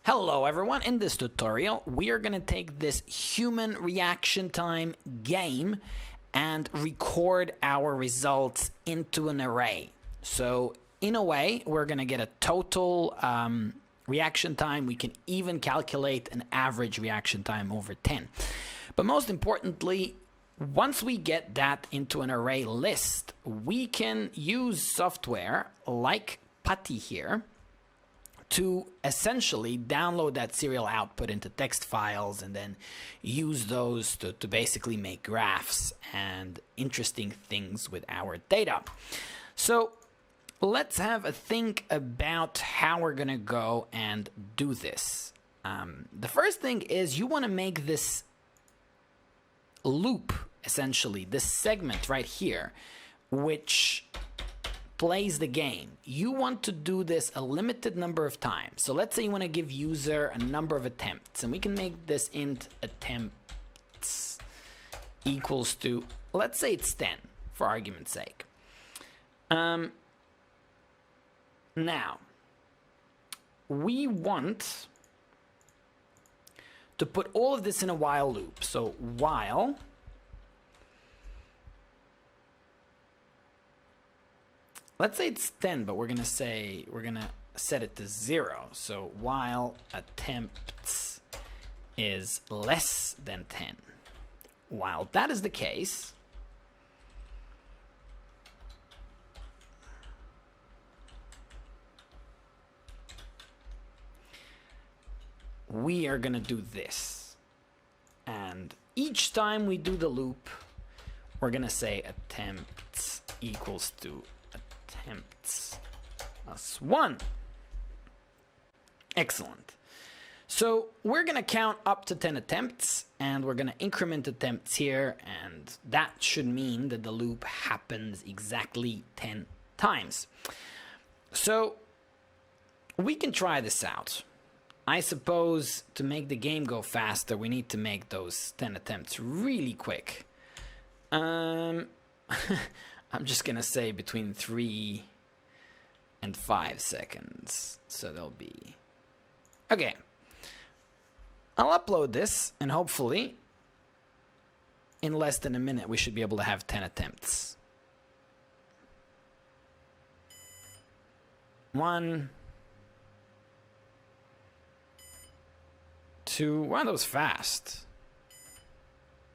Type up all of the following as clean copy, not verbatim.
Hello everyone, in this tutorial we are going to take this human reaction time game and record our results into an array. So in a way we're going to get a total reaction time. We can even calculate an average reaction time over 10. But most importantly, once we get that into an array list, we can use software like Putty here to essentially download that serial output into text files and then use those to basically make graphs and interesting things with our data. So let's have a think about how we're gonna go and do this. The first thing is you want to make this loop, essentially this segment right here, which plays the game. You want to do this a limited number of times. So let's say you want to give user a number of attempts, and we can make this int attempts equals to, let's say it's 10 for argument's sake. Now we want to put all of this in a while loop. So while let's say it's 10, but we're gonna set it to 0. So while attempts is less than 10. While that is the case, we are gonna do this. And each time we do the loop, we're gonna say attempts equals to attempts plus 1. Excellent. So we're going to count up to 10 attempts, and we're going to increment attempts here, and that should mean that the loop happens exactly 10 times. So we can try this out. I suppose to make the game go faster, we need to make those 10 attempts really quick. I'm just gonna say between 3 and 5 seconds. So they'll be okay. I'll upload this, and hopefully in less than a minute we should be able to have 10 attempts. 1, 2, wow, that was fast.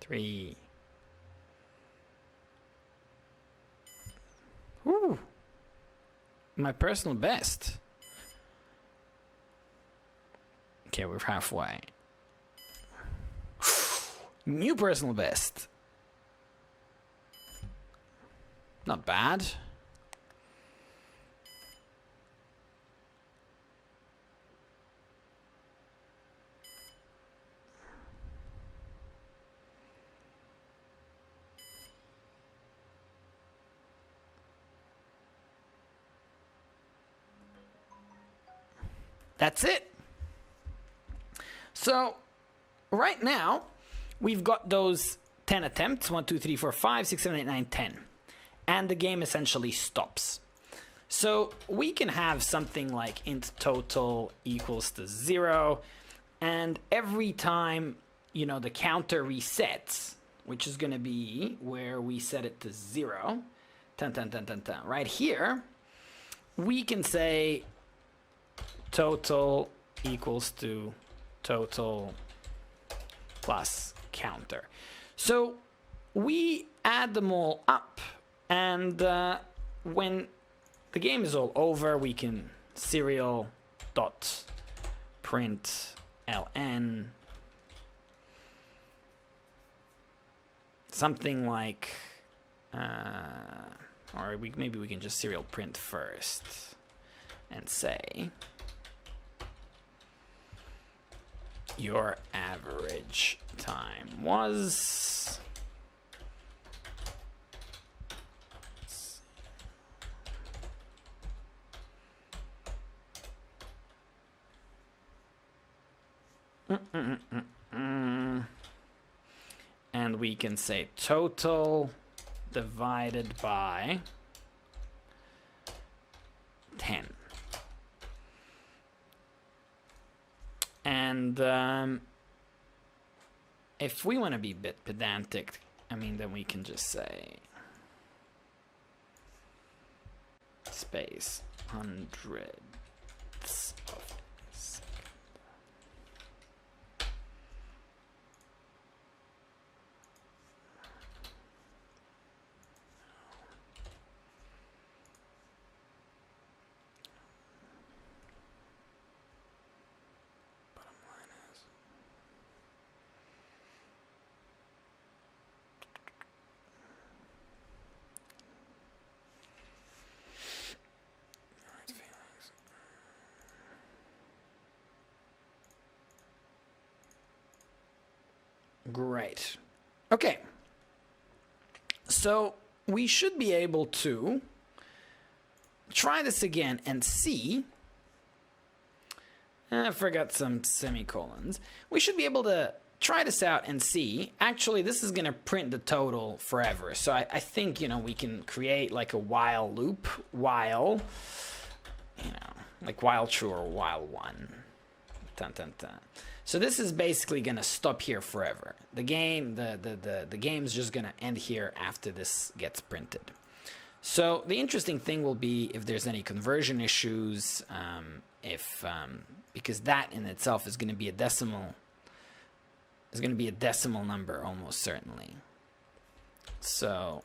3. Ooh, my personal best. Okay, we're halfway. New personal best. Not bad. That's it. So right now we've got those 10 attempts, 1, 2, 3, 4, 5, 6, 7, 8, 9, 10, and the game essentially stops. So we can have something like int total equals to 0, and every time, you know, the counter resets, which is going to be where we set it to 0, 10, 10, 10, 10, 10. Right here we can say total equals to total plus counter. So we add them all up, and when the game is all over, we can serial dot print ln something like or maybe we can just serial print first and say your average time was and we can say total divided by 10. And if we want to be a bit pedantic, I mean, then we can just say space hundredths of a second. Great. Okay. So we should be able to try this again and see. I forgot some semicolons. We should be able to try this out and see. Actually, this is going to print the total forever. So I think, you know, we can create like a while loop, while, you know, like while true or while one. Dun, dun, dun. So this is basically going to stop here forever. The game, the game's just going to end here after this gets printed. So the interesting thing will be if there's any conversion issues, because that in itself is going to be a decimal. Is going to be a decimal number almost certainly. So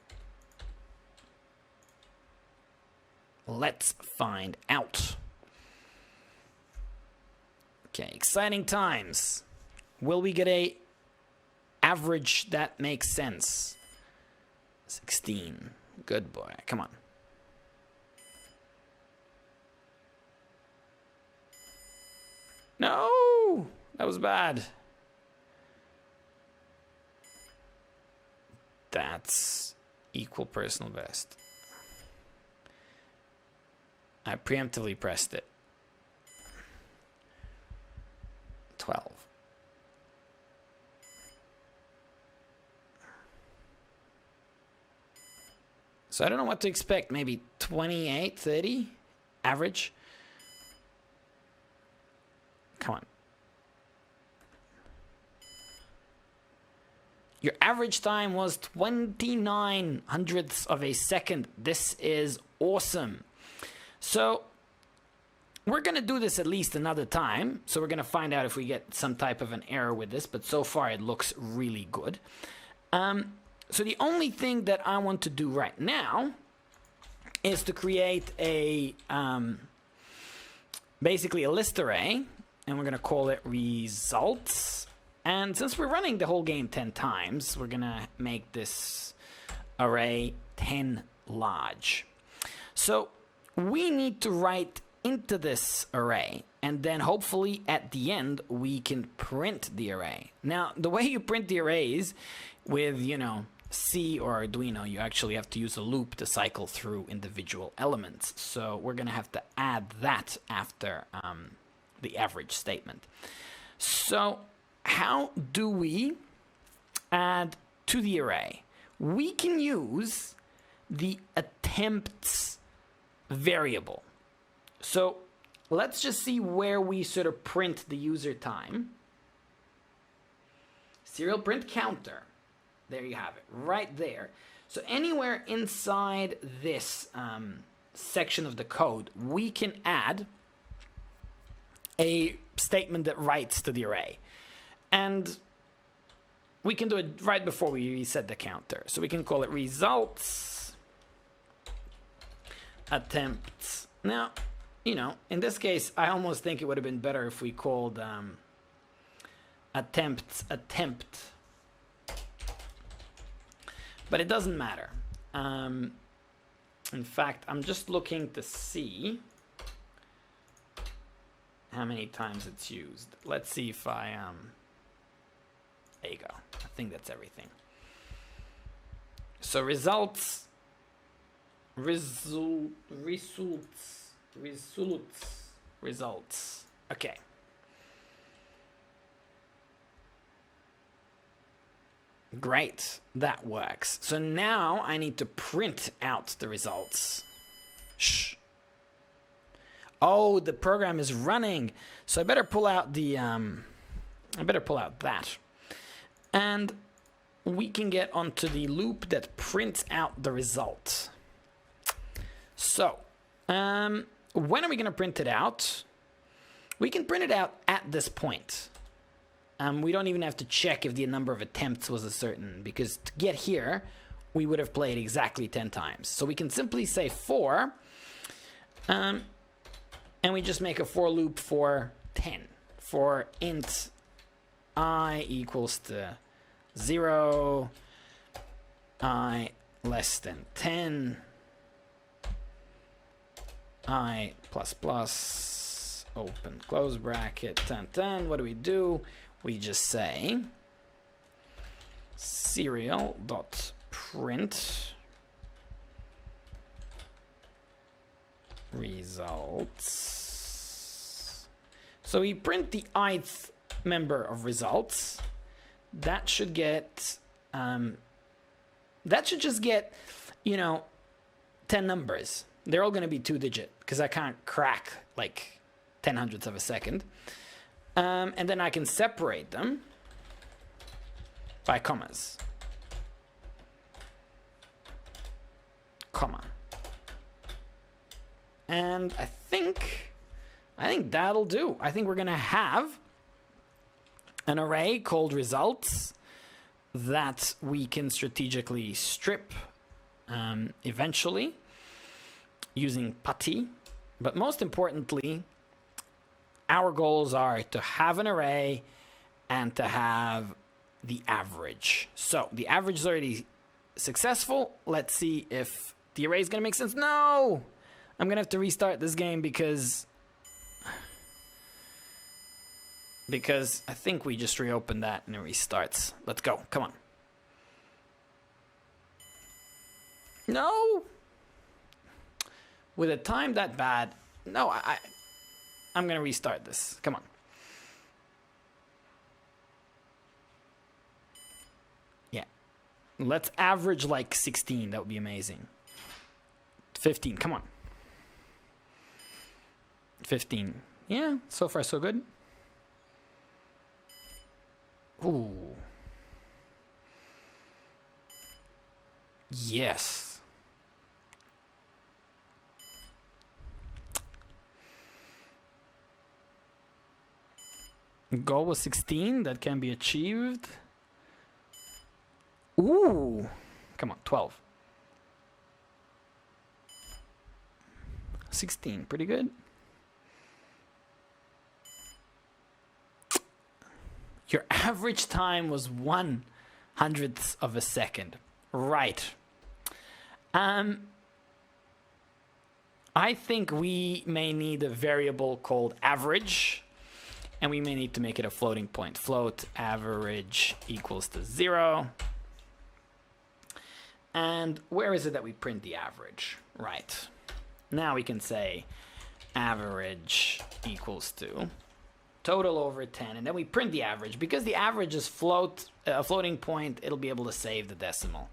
let's find out. Okay, exciting times. Will we get a average that makes sense? 16. Good boy. Come on. No! That was bad. That's equal personal best. I preemptively pressed it. 12. So I don't know what to expect. Maybe 28, 30 average. Come on. Your average time was 29 hundredths of a second. This is awesome. So we're going to do this at least another time. So we're going to find out if we get some type of an error with this. But so far it looks really good. So the only thing that I want to do right now is to create a basically a list array. And we're going to call it results. And since we're running the whole game 10 times, we're going to make this array 10 large. So we need to write into this array, and then hopefully at the end we can print the array. Now, the way you print the arrays with, you know, C or Arduino, you actually have to use a loop to cycle through individual elements. So we're going to have to add that after the average statement. So how do we add to the array? We can use the attempts variable. So let's just see where we sort of print the user time. Serial print counter. There you have it, right there. So anywhere inside this section of the code, we can add a statement that writes to the array. And we can do it right before we reset the counter. So we can call it results attempts. Now, you know, in this case, I almost think it would have been better if we called attempts attempt. But it doesn't matter. In fact, I'm just looking to see how many times it's used. Let's see if I there you go. I think that's everything. So results. Okay. Great, that works. So now I need to print out the results. Shh. Oh, the program is running. So I better pull out the, I better pull out that. And we can get onto the loop that prints out the result. So, when are we going to print it out? We can print it out at this point. We don't even have to check if the number of attempts was a certain, because to get here, we would have played exactly 10 times. So we can simply say for, and we just make a for loop for 10. For int I equals to 0, I less than 10, I plus plus, open close bracket, 10. What do? We just say serial.print results. So we print the ith member of results. That should get, that should just get, 10 numbers. They're all going to be 2-digit because I can't crack like 10/100ths of a second. And then I can separate them by commas. Comma. And I think that'll do. I think we're going to have an array called results that we can strategically strip eventually using putty. But most importantly, our goals are to have an array and to have the average. So the average is already successful. Let's see if the array is going to make sense. No! I'm going to have to restart this game because I think we just reopened that and it restarts. Let's go. Come on. No! With a time that bad. No, I'm going to restart this. Come on. Yeah. Let's average like 16. That would be amazing. 15. Come on. 15. Yeah, so far so good. Ooh. Yes. Goal was 16. That can be achieved. Ooh. Come on, 12. 16. Pretty good. Your average time was 1/100th of a second. Right. I think we may need a variable called average. And we may need to make it a floating point. Float average equals to 0. And where is it that we print the average? Right. Now we can say average equals to total over 10. And then we print the average. Because the average is a floating point, it'll be able to save the decimal.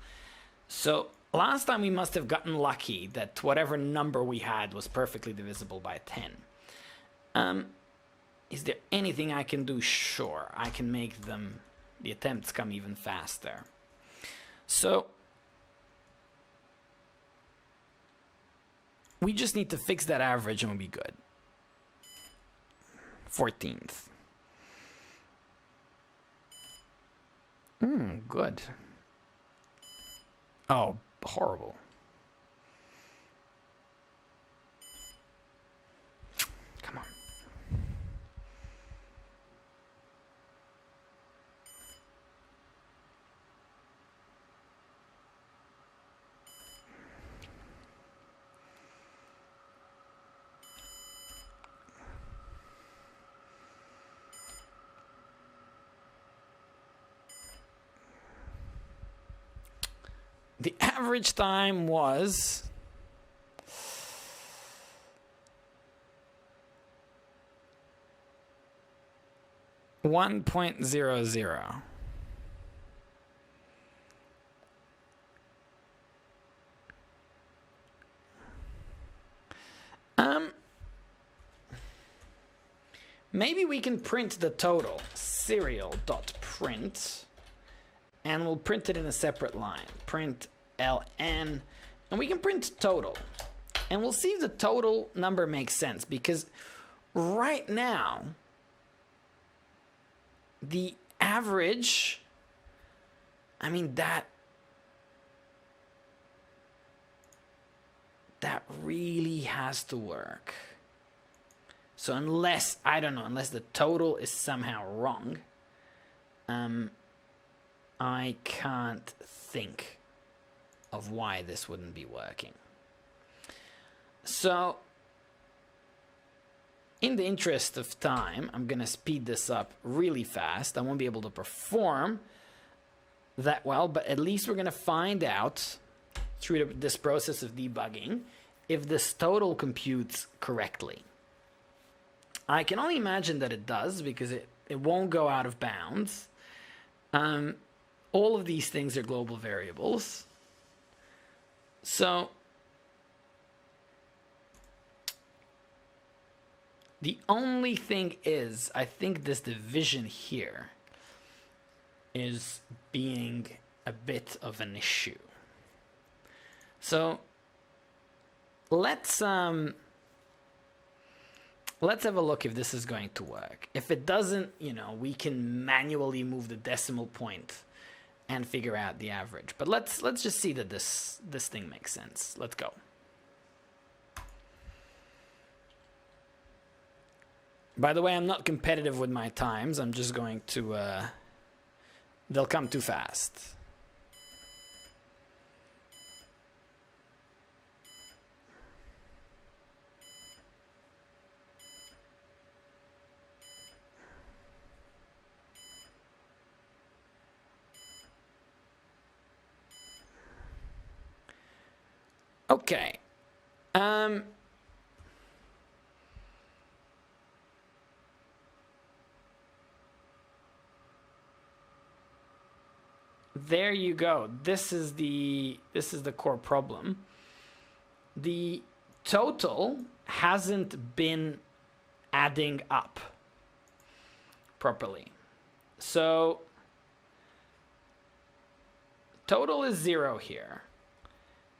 So last time we must have gotten lucky that whatever number we had was perfectly divisible by 10. Is there anything I can do? Sure, I can make the attempts come even faster. So we just need to fix that average and we'll be good. 14th. Good. Oh, horrible. Come on. The average time was 1.00. maybe we can print the total, serial.print, and we'll print it in a separate line, print ln, and we can print total. And we'll see if the total number makes sense, because right now, the average, I mean, that really has to work. So unless, I don't know, unless the total is somehow wrong, I can't think of why this wouldn't be working. So in the interest of time, I'm going to speed this up really fast. I won't be able to perform that well, but at least we're going to find out through this process of debugging if this total computes correctly. I can only imagine that it does, because it won't go out of bounds. All of these things are global variables. So the only thing is, I think this division here is being a bit of an issue. So let's have a look if this is going to work. If it doesn't, you know, we can manually move the decimal point and figure out the average. But let's just see that this thing makes sense. Let's go. By the way, I'm not competitive with my times. I'm just going to, they'll come too fast. Okay. There you go. This is the core problem. The total hasn't been adding up properly. So total is 0 here.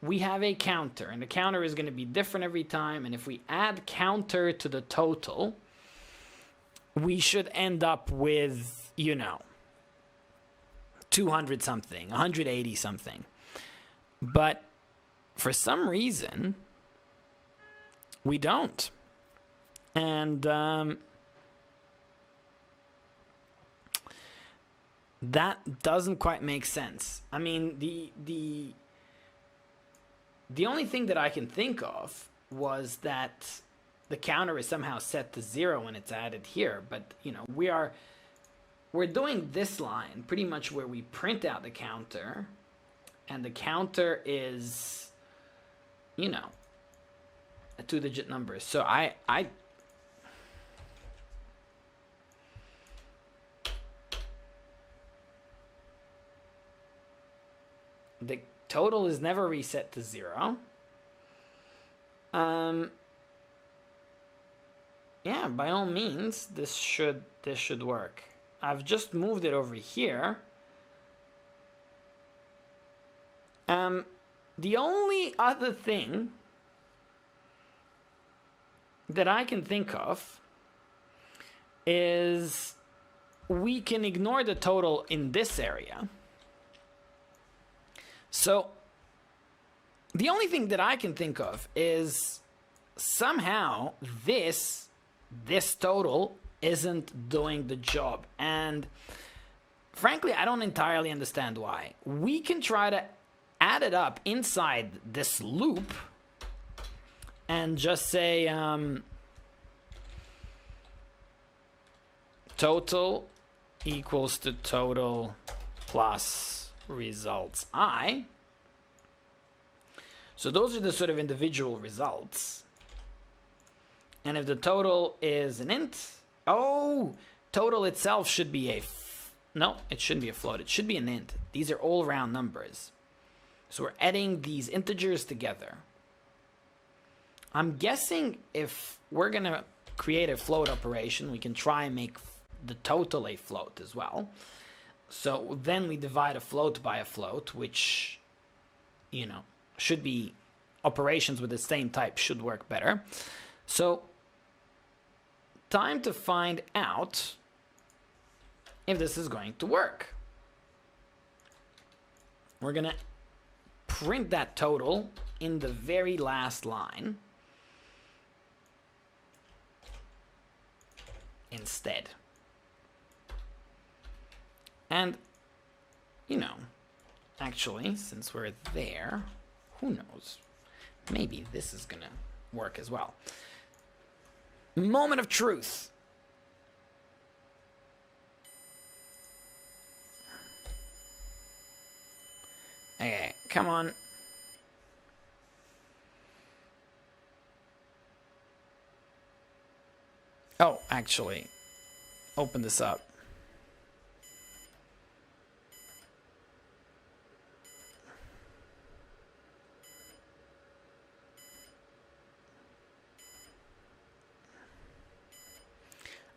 We have a counter, and the counter is going to be different every time. And if we add counter to the total, we should end up with, you know, 200 something, 180 something. But for some reason, we don't. And that doesn't quite make sense. I mean, the only thing that I can think of was that the counter is somehow set to 0 when it's added here. But, you know, we're doing this line pretty much where we print out the counter, and the counter is, you know, a 2-digit number. So the total is never reset to 0. Yeah, by all means, this should work. I've just moved it over here. The only other thing that I can think of is we can ignore the total in this area. So the only thing that I can think of is somehow this total isn't doing the job. And frankly, I don't entirely understand why. We can try to add it up inside this loop and just say total equals to total plus results I. So those are the sort of individual results. And if the total is an int, total itself should be no, it shouldn't be a float. It should be an int. These are all round numbers. So we're adding these integers together. I'm guessing if we're going to create a float operation, we can try and make the total a float as well. So then we divide a float by a float, which, you know, should be operations with the same type should work better. So time to find out if this is going to work. We're gonna print that total in the very last line instead. And, you know, actually, since we're there, who knows? Maybe this is gonna work as well. Moment of truth. Okay, come on. Oh, actually, open this up.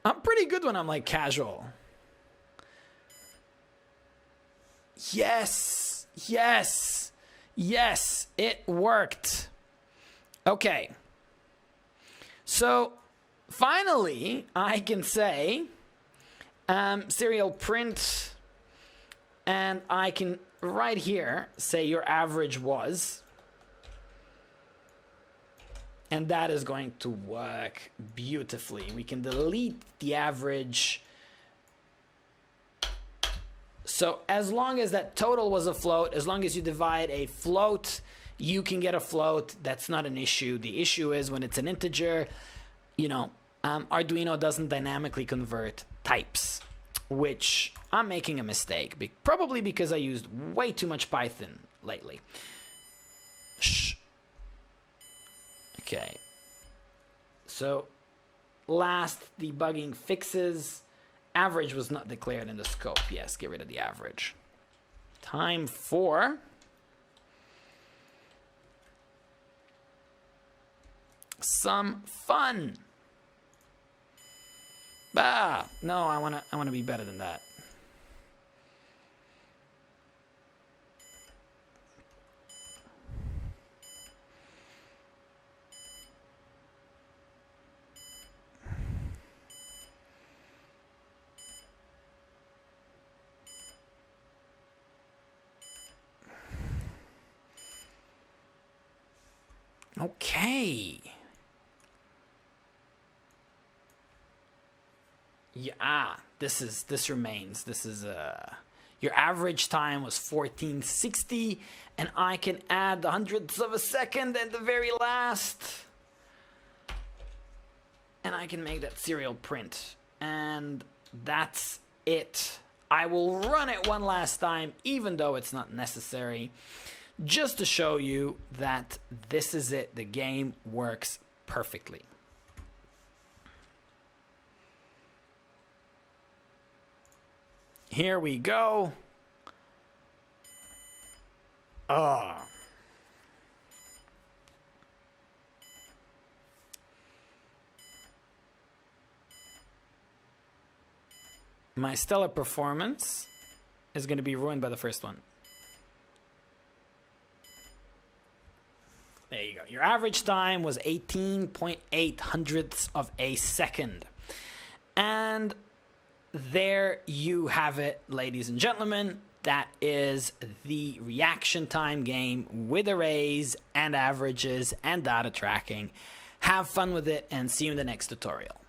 I'm pretty good when I'm like casual. Yes, yes, yes, it worked. Okay. So finally, I can say serial print, and I can right here say your average was, and that is going to work beautifully. We can delete the average. So as long as that total was a float, as long as you divide a float, you can get a float. That's not an issue. The issue is when it's an integer, you know, Arduino doesn't dynamically convert types, which I'm making a mistake, probably because I used way too much Python lately. Shh. Okay. So last debugging fixes. Average was not declared in the scope. Yes, get rid of the average. Time for some fun. Bah, no, I wanna be better than that. Okay. Yeah, this remains. This is your average time was 1460, and I can add the hundredths of a second at the very last, and I can make that serial print, and that's it. I will run it one last time, even though it's not necessary, just to show you that this is it. The game works perfectly. Here we go. My stellar performance is going to be ruined by the first one. There you go. Your average time was 18.8 hundredths of a second. And there you have it, ladies and gentlemen. That is the reaction time game with arrays and averages and data tracking. Have fun with it and see you in the next tutorial.